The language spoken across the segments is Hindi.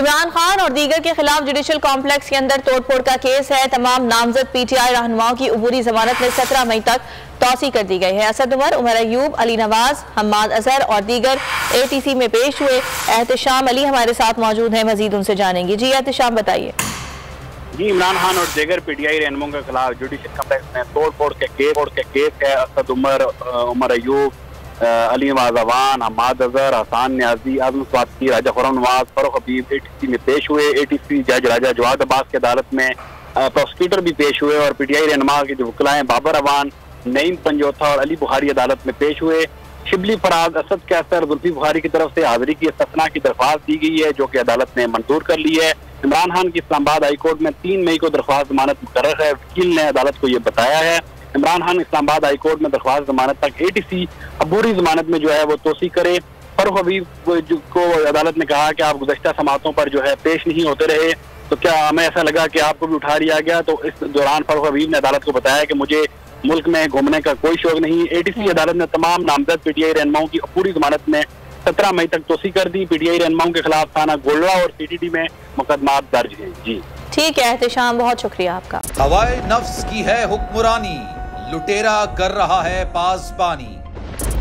इमरान खान और दीगर के खिलाफ जुडिशल कॉम्प्लेक्स के अंदर तोड़फोड़ का केस है। तमाम नामजद पीटीआई रहनुमाओं की अबूरी जमानत में 17 मई तक तौसी कर दी गई है। असद उमर, उमर अयूब, अली नवाज, हम्माद अजहर और दीगर एटीसी में पेश हुए। एहतशाम अली हमारे साथ मौजूद हैं, मजीद उनसे जानेंगे। जी एहतशाम बताइए। जी, इमरान खान और दीगर पीटीआई रहनुमाओं के खिलाफ जुडिशल कॉम्प्लेक्स में तोड़फोड़ के केस है। असद उमर, उमर अयूब, अली नवाज, हम्माद अजहर, हसान न्याजी, आजम स्वाति, राजा खुर्रम नवाज, फरूख हबीब एटीसी में पेश हुए। एटीसी जज राजा जवाद अब्बास की अदालत में प्रोसिक्यूटर भी पेश हुए और पीटीआई रहनुमा के जो वकील हैं बाबर अवान, नईम पंजोथा और अली बुखारी अदालत में पेश हुए। शिबली फराज, असद कैसर, जुल्फी बुखारी की तरफ से हाजिरी की इस्तस्ना की दरख्वास्त दी गई है जो कि अदालत ने मंजूर कर ली है। इमरान खान की इस्लामाबाद हाई कोर्ट में 3 मई को दरख्वास्त जमानत मुकर्रर है। वकील ने अदालत को ये बताया है। इमरान खान इस्लामाबाद हाई कोर्ट में दरख्वास्त जमानत तक एटीसी अबूरी जमानत में जो है वो तोसी करे। फरूख हबीब को अदालत ने कहा कि आप गुज़श्ता समातों पर जो है पेश नहीं होते रहे, तो क्या हमें ऐसा लगा कि आपको भी उठा लिया गया। तो इस दौरान फरूख हबीब ने अदालत को बताया कि मुझे मुल्क में घूमने का कोई शौक नहीं। एटीसी अदालत ने तमाम नामजद पीटीआई रहनुमाओं की पूरी जमानत में 17 मई तक तोसी कर दी। पीटीआई रहनुमाओं के खिलाफ थाना गोलवा और सीटीडी में मुकदमात दर्ज हैं। जी ठीक है एहतशाम, बहुत शुक्रिया आपका। हवाए नफ्स की है हुक्मरानी, लुटेरा कर रहा है पासबानी।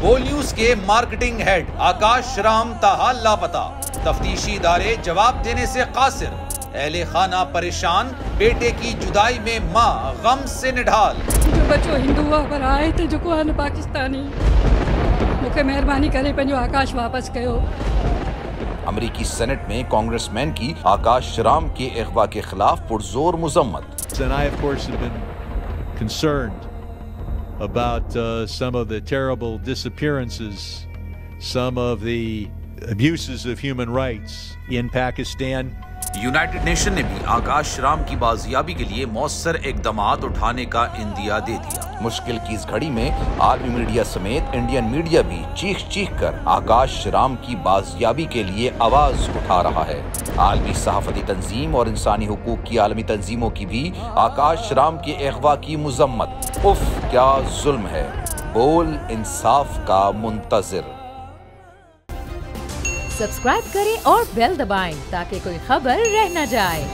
बोल न्यूज के मार्केटिंग हेड आकाश राम ताहा लापता, तफ्तीशी इदारे जवाब देने से कासिर। अहले खाना परेशान, बेटे की जुदाई में माँ गम से निढाल। जो बच्चो हिंदू पर आए थे जो को पाकिस्तानी, मुझे मेहरबानी करे पंजो आकाश वापस कयो। अमेरिकी सेनेट में कांग्रेसमैन की आकाश राम के अगवा के खिलाफ पुरजोर मुजम्मत। And I, of course, have been concerned about some of the terrible disappearances, some of the abuses of human rights in Pakistan. United nation ने भी आकाश राम की बाजियाबी के लिए मौसर इकदामात उठाने का इंदिया दे दिया। मुश्किल की इस घड़ी में आलमी मीडिया समेत इंडियन मीडिया भी चीख चीख कर आकाश राम की बाजियाबी के लिए आवाज उठा रहा है। आलमी सहाफती तंजीम और इंसानी हुकूक की आलमी तंजीमों की भी आकाश राम के अगवा की मुजम्मत। उफ क्या जुल्म है, बोल इंसाफ का मुंतजिर। सब्सक्राइब करें और बेल दबाएं ताकि कोई खबर रह न जाए।